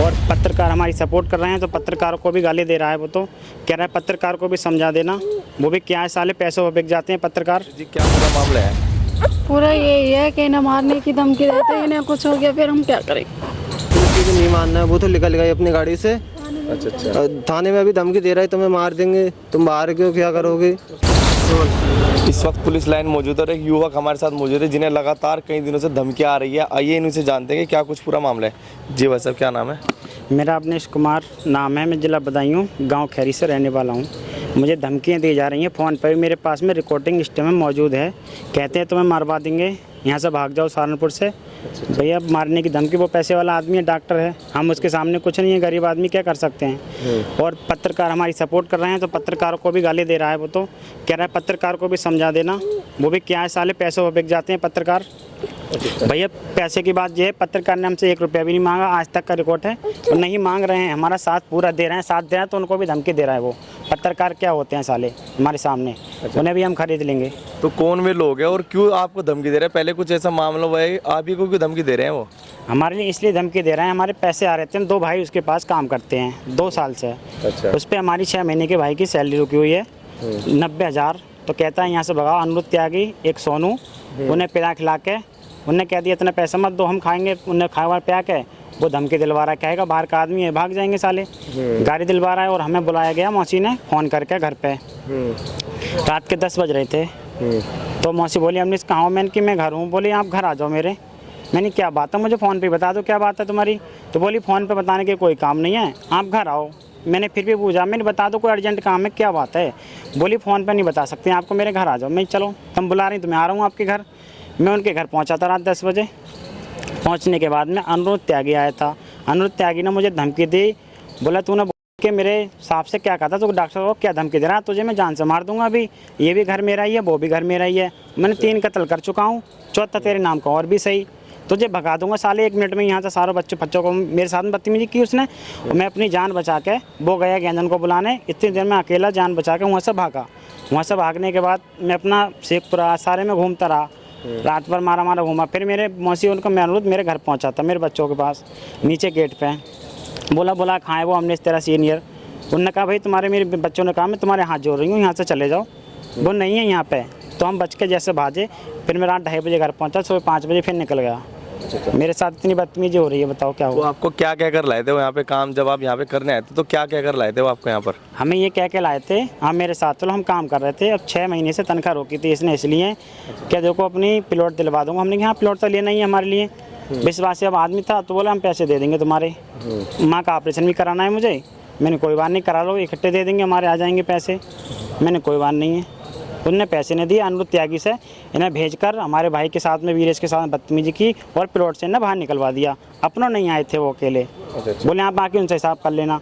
और पत्रकार हमारी सपोर्ट कर रहे हैं तो पत्रकारों को भी गाली दे रहा है। वो तो कह रहा है पत्रकार को भी समझा देना, वो भी क्या है साले पैसों पर बिक जाते हैं पत्रकार। जी क्या पूरा मामला है? पूरा यही है कि इन्हें मारने की धमकी देते हैं, इन्हें कुछ हो गया फिर हम क्या करें। किसी को नहीं मानना है, वो तो निकल गई अपनी गाड़ी से। अच्छा। थाने में अभी धमकी दे रहा है तुम्हें मार देंगे, तुम बाहर क्यों क्या करोगे। इस वक्त पुलिस लाइन मौजूद है और एक युवक हमारे साथ मौजूद है जिन्हें लगातार कई दिनों से धमकियां आ रही है। आइए इनसे जानते हैं कि क्या कुछ पूरा मामला है। जी भाई साहब क्या नाम है? मेरा अवनीश कुमार नाम है, मैं जिला बदायूं गांव खैरी से रहने वाला हूं। मुझे धमकियां दी जा रही हैं, फ़ोन पर भी मेरे पास में रिकॉर्डिंग सिस्टम में मौजूद है। कहते हैं तुम्हें मारवा देंगे, यहाँ से भाग जाओ सहारनपुर से। भैया मारने की धमकी, वो पैसे वाला आदमी है, डॉक्टर है, हम उसके सामने कुछ नहीं है, गरीब आदमी क्या कर सकते हैं। और पत्रकार हमारी सपोर्ट कर रहे हैं तो पत्रकारों को भी गाली दे रहा है। वो तो कह रहा है पत्रकार को भी समझा देना, वो भी क्या है साले पैसों पर बिक जाते हैं पत्रकार। भैया पैसे की बात ये है, पत्रकार ने हमसे 1 रुपया भी नहीं मांगा, आज तक का रिकॉर्ड है, और नहीं मांग रहे हैं, हमारा साथ पूरा दे रहे हैं, साथ दे रहे हैं तो उनको भी धमकी दे रहा है। वो पत्रकार क्या होते हैं साले हमारे सामने, उन्हें भी हम खरीद लेंगे। तो कौन वे लोग हैं और क्यों आपको धमकी दे रहे हैं? पहले कुछ ऐसा मामला हुआ है, आप ही को क्यों धमकी दे रहे हैं? वो हमारे लिए इसलिए धमकी दे रहे हैं, हमारे पैसे आ रहे थे, हम 2 भाई उसके पास काम करते हैं 2 साल से। अच्छा। उस पर हमारी 6 महीने के भाई की सैलरी रुकी हुई है 90,000। तो कहता है यहाँ से भगाओ। अनिरुद्ध त्यागी, एक सोनू, उन्हें पिला खिला के उन्हें कह दिया इतना पैसा मत दो, हम खाएंगे। उन्हें खावा पिया के वो धमकी दिलवा रहा है, कहेगा बाहर का आदमी है, भाग जाएंगे साले। गाड़ी दिलवा रहा है। और हमें बुलाया गया मौसी ने फ़ोन करके घर पे, रात के 10 बज रहे थे। तो मौसी बोली हमने कहा मैंने कि मैं घर हूँ। बोली आप घर आ जाओ मेरे। मैंने क्या बात है, मुझे फ़ोन पे बता दो क्या बात है तुम्हारी। तो बोली फ़ोन पे बताने के कोई काम नहीं है, आप घर आओ। मैंने फिर भी पूछा, मैंने बता दो कोई अर्जेंट काम है, क्या बात है। बोली फ़ोन पे नहीं बता सकते आपको, मेरे घर आ जाओ। मैं चलो तुम बुला रही तो मैं आ रहा हूँ आपके घर। मैं उनके घर पहुँचा था रात 10 बजे। पहुँचने के बाद में अनिरुद्ध त्यागी आया था। अनिरुद्ध त्यागी ने मुझे धमकी दी, बोला तूने कि मेरे साहब से क्या कहा था, तो डॉक्टर को क्या धमकी दे रहा है, तुझे मैं जान से मार दूंगा। अभी ये भी घर मेरा ही है, वो भी घर मेरा ही है, मैंने 3 कत्ल कर चुका हूँ, चौथा तेरे नाम का और भी सही, तुझे भगा दूंगा साले 1 मिनट में यहाँ से। सारे बच्चों को मेरे साथ में बदतमीजी की उसने। और मैं अपनी जान बचा के वो गया ज्ञानजन को बुलाने। इतनी देर में अकेला जान बचा के वहाँ से भागा। वहाँ से भागने के बाद मैं अपना शेखपुरा सारे में घूमता रहा, रात भर मारा घूमा। फिर मेरे मौसी उनको मैं अनिरुद्ध मेरे घर पहुँचा था, मेरे बच्चों के पास नीचे गेट पे। बोला खाएँ वो, हमने इस तरह सीनियर। उन्होंने कहा भाई तुम्हारे मेरे बच्चों ने कहा मैं तुम्हारे हाथ जोड़ रही हूँ, यहाँ से चले जाओ। वो नहीं है यहाँ पे। तो हम बच के जैसे भाजे। फिर मैं रात 2:30 बजे घर पहुँचा, सुबह 5 बजे फिर निकल गया। मेरे साथ इतनी बदतमीजी हो रही है, बताओ क्या वो हुआ। आपको क्या कह कर लाए थे वो यहाँ पे काम, जब आप यहाँ पे करने आए थे तो क्या कह कर लाए थे वो आपको यहाँ पर? हमें ये कह के लाए थे, हाँ मेरे साथ चलो हम काम कर रहे थे। अब 6 महीने से तनख्वाह रोकी थी इसने, इसलिए क्या देखो अपनी प्लॉट दिलवा दूंगा। हमने कहा प्लॉट तो लेना ही है हमारे लिए, विश्वासी अब आदमी था। तो बोला हम पैसे दे देंगे तुम्हारे, माँ का ऑपरेशन भी कराना है मुझे। मैंने कोई बात नहीं, करा लो, इकट्ठे दे देंगे, हमारे आ जाएंगे पैसे। मैंने कोई बात नहीं है। उनने पैसे नहीं दिए। अनिरुद्ध त्यागी से इन्हें भेजकर हमारे भाई के साथ में वीरेश के साथ बदतमीजी की और प्लॉट से इन्हें बाहर निकलवा दिया। अपनों नहीं आए थे वो अकेले। बोले आप बाकी उनसे हिसाब कर लेना।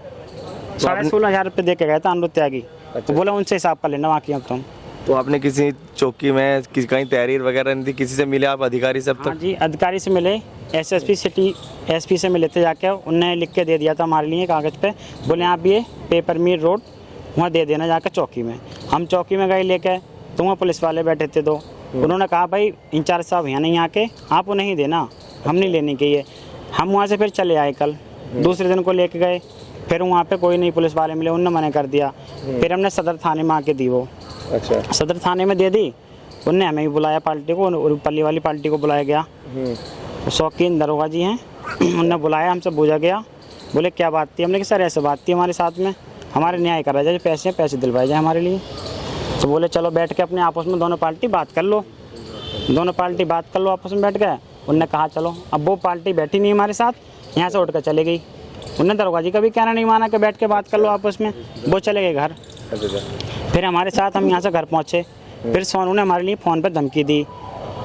16,500 रुपये दे के गया था अनिरुद्ध त्यागी। तो बोला उनसे हिसाब कर लेना बाकी अब तुम। तो आपने किसी चौकी में कहीं तहरीर वगैरह नहीं थी, किसी से मिले आप अधिकारी से अब हाँ तक? जी, अधिकारी से मिले, एसएसपी सिटी एसपी से मिले थे जाके। उनने लिख के दे दिया था हमारे लिए कागज़ पे। बोले आप ये पेपर मिल रोड वहाँ दे देना जाकर चौकी में। हम चौकी में गए लेके, तो वहाँ पुलिस वाले बैठे थे 2। उन्होंने कहा भाई इंचार्ज साहब यहाँ नहीं आके, आप उन्हें ही देना, हम नहीं लेने के ये। हम वहाँ से फिर चले आए कल, दूसरे दिन को लेके गए। फिर वहाँ पे कोई नहीं पुलिस वाले मिले, उन्होंने मना कर दिया। फिर हमने सदर थाने में आके दी वो। अच्छा। सदर थाने में दे दी, उनने हमें भी बुलाया पार्टी को, और पल्ली वाली पार्टी को बुलाया गया। शौकीन दरोगा जी हैं, उनने बुलाया, हमसे पूछा गया, बोले क्या बात थी। हमने कहा सर ऐसे बात थी हमारे साथ में, हमारे न्याय कर रहा जाए, पैसे दिलवाए जाए हमारे लिए। तो बोले चलो बैठ के अपने आपस में दोनों पार्टी बात कर लो, दोनों पार्टी बात कर लो आपस में बैठ के। उनने कहा चलो। अब वो पार्टी बैठी नहीं हमारे साथ, यहाँ से उठ कर चले गई। उनने दरोगा जी का भी कहना नहीं माना कि बैठ के बात कर लो आपस में, वो चले गए घर। फिर हमारे साथ हम यहाँ से घर पहुँचे। फिर सोनू ने हमारे लिए फ़ोन पर धमकी दी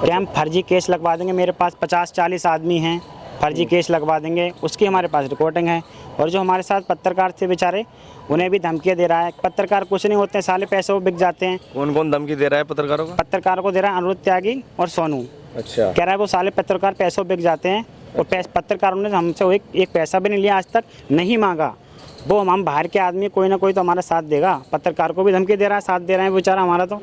कि हम फर्जी केस लगवा देंगे, मेरे पास 50-40 आदमी हैं, फर्जी केस लगवा देंगे। उसकी हमारे पास रिकॉर्डिंग है। और जो हमारे साथ पत्रकार थे बेचारे, उन्हें भी धमकियाँ दे रहा है। पत्रकार कुछ नहीं होते हैं साले, पैसे वो बिक जाते हैं। कौन कौन धमकी दे रहा है पत्रकारों को? पत्रकारों को दे रहा है अनिरुद्ध त्यागी और सोनू। अच्छा। कह रहा है वो साले पत्रकार पैसों बिक जाते हैं। और पत्रकारों ने हमसे एक पैसा भी नहीं लिया, आज तक नहीं मांगा। वो हम बाहर के आदमी, कोई ना कोई तो हमारा साथ देगा। पत्रकार को भी धमकी दे रहा है, साथ दे रहे हैं बेचारा हमारा तो।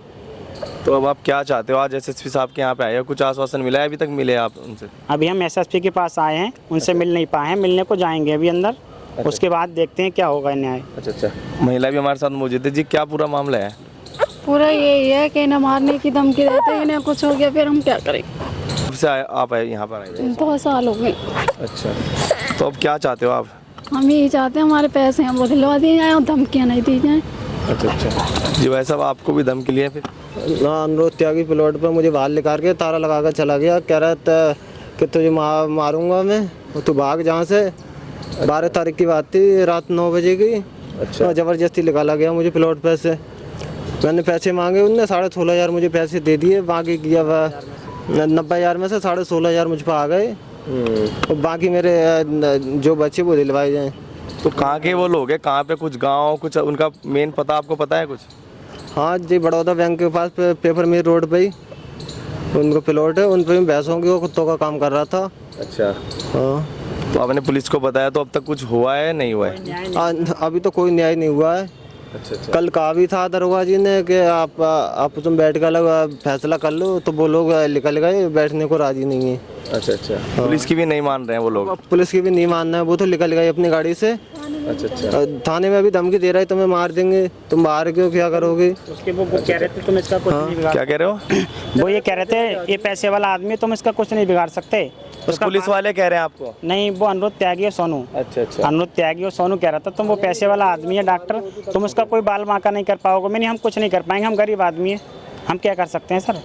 तो अब आप क्या चाहते हो? आज एसएसपी साहब के यहाँ पे आए हो, कुछ आश्वासन मिला है अभी तक? मिले आप उनसे? अभी हम एसएसपी के पास आए हैं, उनसे मिल नहीं पाए हैं, मिलने को जाएंगे अभी अंदर, उसके बाद देखते हैं क्या होगा न्याय। अच्छा। महिला भी हमारे साथ मौजूद है जी, क्या पूरा मामला है? पूरा यही है कि इन्हें मारने की धमकी देते हैं, इन्हें कुछ हो गया फिर हम क्या करें। कब से आप आए यहाँ पर आए? बहुत साल हो गए। अच्छा, तो अब क्या चाहते हो आप? हम यही चाहते हैं हमारे पैसे हम वो दिलवा दिए जाए और धमकियाँ नहीं दी जाएँ। अच्छा। जी भाई साहब, आपको भी धमकी लिए फिर? ना, अनुरोध त्यागी प्लॉट पर मुझे बाहर निकाल के ताला लगा कर चला गया, कह रहा था कि तुझे मारूंगा मैं और तू भाग जहाँ से। 12 तारीख की बात थी, रात 9 बजे की। अच्छा। और ज़बरदस्ती निकाला गया मुझे प्लॉट पर से। मैंने पैसे मांगे, उनने 16,500 मुझे पैसे दे दिए। बाकी किया 90,000 में से 16,500 मुझ पर आ गए और बाकी मेरे जो बच्चे वो दिलवाए जाएँ। तो कहाँ के वो लोग हैं? कहाँ पे कुछ गांव, कुछ उनका मेन पता आपको पता है कुछ? हाँ जी, बड़ौदा बैंक के पास पेपर मिल रोड पे ही उनका प्लॉट है, उन पर भी भैंसों की कुत्तों का काम कर रहा था। अच्छा। हाँ, तो आपने पुलिस को बताया, तो अब तक कुछ हुआ है नहीं हुआ है? अभी तो कोई न्याय नहीं हुआ है। अच्छा। कल कहा भी था दरोगा जी ने कि आप तुम बैठ कर फैसला कर लो, तो वो लोग निकल गए, बैठने को राजी नहीं है। अच्छा। पुलिस की भी नहीं मान रहे हैं वो लोग? पुलिस की भी नहीं मानना है, वो तो निकल गए अपनी गाड़ी से। अच्छा। थाने में अभी धमकी दे रहा है, तुम्हें मार देंगे, तुम बाहर क्यों, क्या करोगे? उसके वो कह रहे थे तुम इसका कुछ नहीं बिगाड़, क्या कह रहे हो? वो ये कह रहे थे ये पैसे वाला आदमी, तुम इसका कुछ नहीं बिगाड़ सकते। उसका पुलिस वाले कह रहे हैं आपको? नहीं, वो अनुरोध त्यागी है सोनू। अच्छा। अनुरोध त्यागी और सोनू कह रहा था तुम वो पैसे वाला आदमी है डॉक्टर, तुम उसका कोई बाल बांका नहीं कर पाओगे। मैंने हम कुछ नहीं कर पाएंगे, हम गरीब आदमी है, हम क्या कर सकते हैं सर।